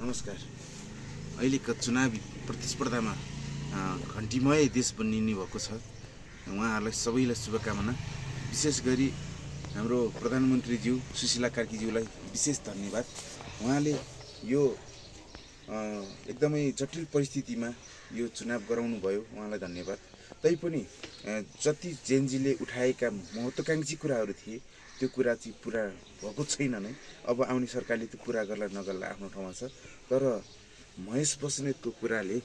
नमस्कार। अहिलेको चुनावी प्रतिस्पर्धामा घन्टीमय देश बनिने भएको छ। उहाँहरूलाई सबैलाई शुभकामना। विशेष गरी हाम्रो प्रधानमन्त्रीज्यू सुशीला कार्कीज्यूलाई विशेष धन्यवाद। उहाँले यो एकदमै जटिल परिस्थितिमा यो चुनाव गराउनु भयो, उहाँलाई धन्यवाद। तैपनि जति जेनजीले उठाएका महत्त्वकांक्षी कुराहरू थिए त्यो कुरा चाहिँ पुरा भएको छैन नै। अब आउने सरकारले त्यो पुरा गर्ला नगर्ला आफ्नो ठाउँमा छ। तर महेश बस्नेतको कुराले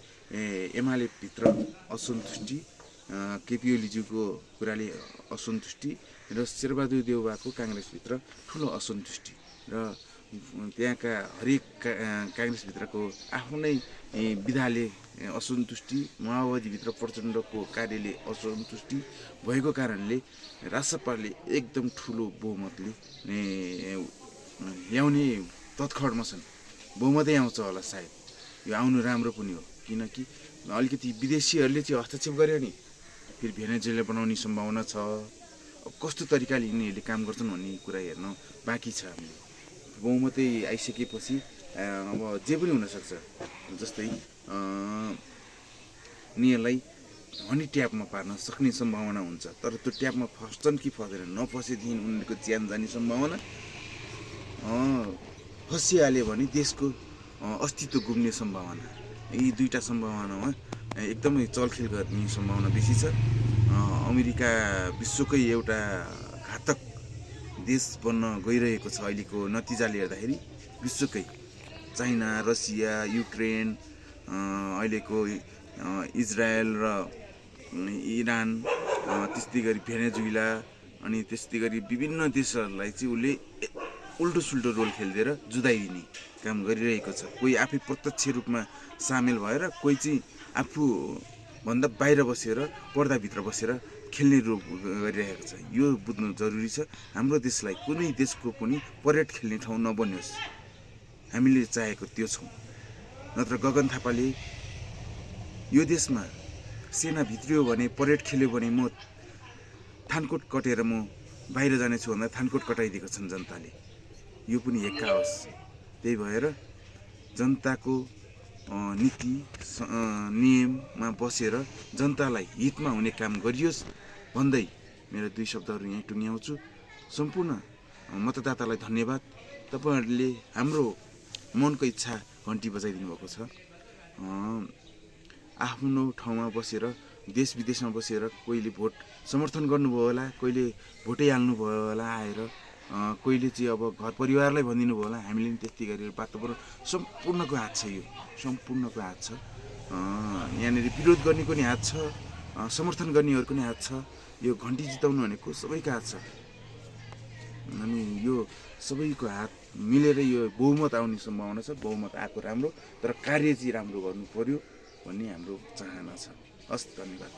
एमालेभित्र असन्तुष्टि, केपी ओलीज्यूको कुराले असन्तुष्टि र शेरबहादुर देउवाको काङ्ग्रेसभित्र ठुलो असन्तुष्टि र त्यहाँका हरेक काङ्ग्रेसभित्रको आफ्नै विधाले असन्तुष्टि, माओवादीभित्र प्रचण्डको कार्यले असन्तुष्टि भएको कारणले रासपाले एकदम ठुलो बहुमतले ल्याउने तत्खरमा छन्। बहुमतै आउँछ होला सायद। यो आउनु राम्रो पनि हो, किनकि अलिकति विदेशीहरूले चाहिँ हस्तक्षेप गर्यो नि फेरि भेनेजुएला बनाउने सम्भावना छ। अब कस्तो तरिकाले यिनीहरूले काम गर्छन् भन्ने कुरा हेर्न बाँकी छ। हामी बहुमतै आइसकेपछि अब जे पनि हुनसक्छ। जस्तै यिनीहरूलाई हनी ट्यापमा पार्न सक्ने सम्भावना हुन्छ। तर त्यो ट्यापमा फस्छन् कि फस्दैन, नफसेदेखि उनीहरूको ज्यान जाने सम्भावना, फसिहाल्यो भने देशको अस्तित्व गुम्ने सम्भावना। यी दुईवटा सम्भावनामा एकदमै चलखेल गर्ने सम्भावना बेसी छ। अमेरिका विश्वकै एउटा घातक देश बन्न गइरहेको छ अहिलेको नतिजाले हेर्दाखेरि। विश्वकै चाइना, रसिया, युक्रेन, अहिलेको इजरायल र इरान, त्यस्तै गरी भेनेजुएला, अनि त्यस्तै गरी विभिन्न देशहरूलाई चाहिँ उसले उल्टो सुल्टो रोल खेलिदिएर जुधाइदिने काम गरिरहेको छ। कोही आफै प्रत्यक्ष रूपमा सामेल भएर, कोही चाहिँ आफूभन्दा बाहिर बसेर पर्दाभित्र बसेर खेल्ने रोल गरिरहेको छ। यो बुझ्नु जरुरी छ। हाम्रो देशलाई कुनै देशको पनि परेड खेल्ने ठाउँ नबन्योस्, हामीले चाहेको त्यो छौँ। नत्र गगन थापाले यो देशमा सेना भित्रियो भने, परेड खेल्यो भने म थानकोट कटेर म बाहिर जानेछु भन्दा थानकोट कटाइदिएको छन् जनताले। यो पनि हेक्का होस्। त्यही भएर जनताको नीति नियममा बसेर जनतालाई हितमा हुने काम गरियोस् भन्दै मेरो दुई शब्दहरू यहीँ टुङ्ग्याउँछु। सम्पूर्ण मतदातालाई धन्यवाद। तपाईँहरूले हाम्रो मनको इच्छा घन्टी बजाइदिनु भएको छ। आफ्नो ठाउँमा बसेर, देश विदेशमा बसेर कोहीले भोट समर्थन गर्नुभयो होला, कोहीले भोटै हाल्नुभयो होला आएर, कोहीले चाहिँ अब घर परिवारलाई भनिदिनु भयो होला। हामीले पनि त्यस्तै गरेर वातावरण सम्पूर्णको हात छ। यो सम्पूर्णको हात छ। यहाँनिर विरोध गर्नेको नि हात छ, समर्थन गर्नेहरूको नि हात छ। यो घन्टी जिताउनु भनेको सबैको हात छ। अनि यो सबैको हात मिलेर यो बहुमत आउने सम्भावना छ। बहुमत आएको राम्रो, तर कार्य चाहिँ राम्रो गर्नु पर्यो भन्ने हाम्रो चाहना छ। हस्, धन्यवाद।